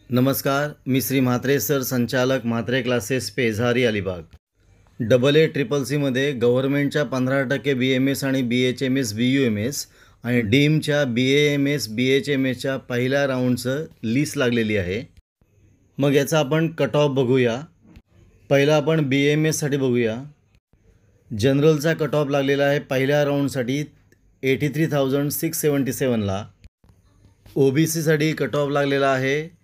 नमस्कार, मी श्री म्हात्रे सर, संचालक म्हात्रे क्लासेस, पेझारी, अलिबाग. AA-CCCमध्ये गव्हर्नमेंटच्या 15% BMS आणि BHMS BUMS आणि डीमच्या BAMS BHMSच्या पहिल्या राऊंडचं लिस्ट लागलेली आहे. मग याचा आपण कट ऑफ बघूया. पहिला आपण BMSसाठी बघूया. जनरलचा कट ऑफ लागलेला आहे पहिल्या राऊंडसाठी 83,677ला. OBCसाठी कट ऑफ लागलेला आहे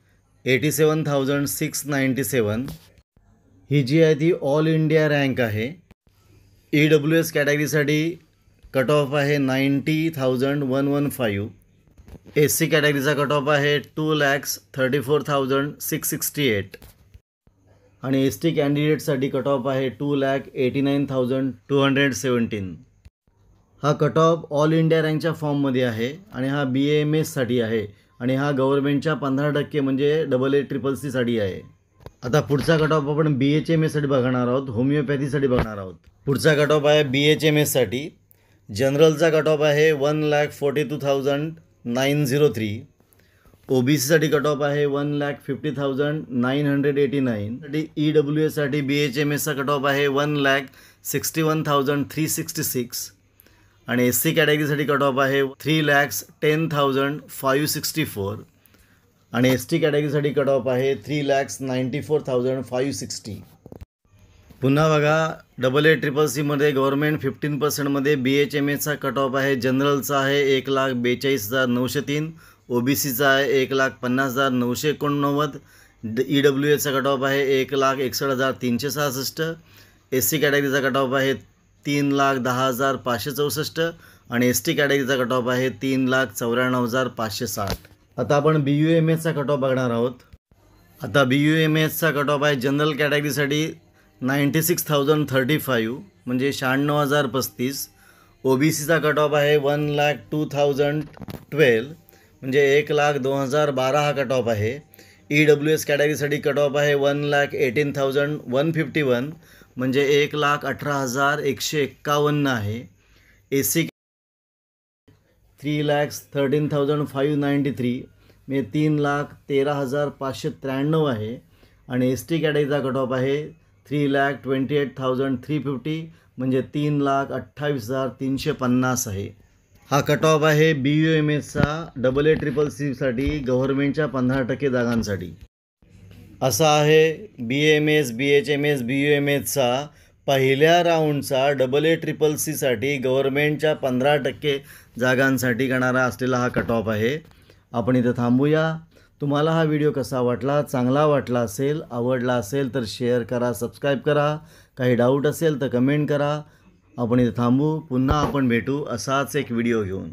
87,697. ही जी आहे ती ऑल इंडिया रँक आहे. EWS कॅटेगरीसाठी कट ऑफ आहे 90,115. SC कॅटेगरीचा कट ऑफ आहे 2,34,668 आणि ST कॅन्डिडेटसाठी कट ऑफ आहे 2,89,217. हा कट ऑफ ऑल इंडिया रँकच्या फॉर्ममध्ये आहे आणि हा BAMSसाठी आहे आणि हा गव्हर्नमेंटच्या 15% म्हणजे AA-CCCसाठी आहे. आता पुढचा कट ऑफ आपण BHMSसाठी बघणार आहोत, होमिओपॅथीसाठी बघणार आहोत. पुढचा कट ऑफ आहे BHMSसाठी. जनरलचा कट ऑफ आहे 1,42,903. OBCसाठी कट ऑफ आहे 1,50,989. EWSसाठी BHMSचा कट ऑफ आहे 1,61,366 आणि SC कॅटेगरीसाठी कट ऑफ आहे 3,10,564 आणि ST कॅटेगरीसाठी कट ऑफ आहे 3,94,560. पुन्हा बघा, AA-CCCमध्ये गव्हर्नमेंट 15%मध्ये BHMSचा कट ऑफ आहे. जनरलचा आहे 1,42,903. OBCचा आहे 1,50,989. EWSचा कट ऑफ आहे 1,61,366. SC कॅटेगरीचा कट ऑफ आहे 3,10,564 आणि ST कॅटेगरीचा कट ऑफ आहे 3,94,560. आता आपण BUMSचा कट ऑफ बघणार आहोत. आता BUMSचा कट ऑफ आहे जनरल कॅटेगरीसाठी 96,035 म्हणजे 96,035. OBCचा कट ऑफ आहे 1,02,012 म्हणजे 1,02,012 हा कट ऑफ आहे. EWS कॅटेगरीसाठी कट ऑफ आहे 1,18,151 म्हणजे 1,18,151 आहे. SC 3,13,593 म्हणजे 3,13,593 आहे आणि ST कॅटेगरीचा कट ऑफ आहे 3,28,350 म्हणजे 3,28,350 आहे. हा कट ऑफ आहे BUMSचा AA-CCCसाठी गव्हर्नमेंटच्या 15% जागांसाठी. असा आहे BMS BHMS BUMSचा पहिल्या राऊंडचा AA-CCCसाठी गव्हर्नमेंटच्या 15% जागांसाठी करणारा असलेला हा कट ऑफ आहे. आपण इथं थांबूया. तुम्हाला हा व्हिडिओ कसा वाटला, चांगला वाटला असेल, आवडला असेल तर शेअर करा, सबस्क्राईब करा. काही डाऊट असेल तर कमेंट करा. आपण इथं थांबू. पुन्हा आपण भेटू असाच एक व्हिडिओ घेऊन.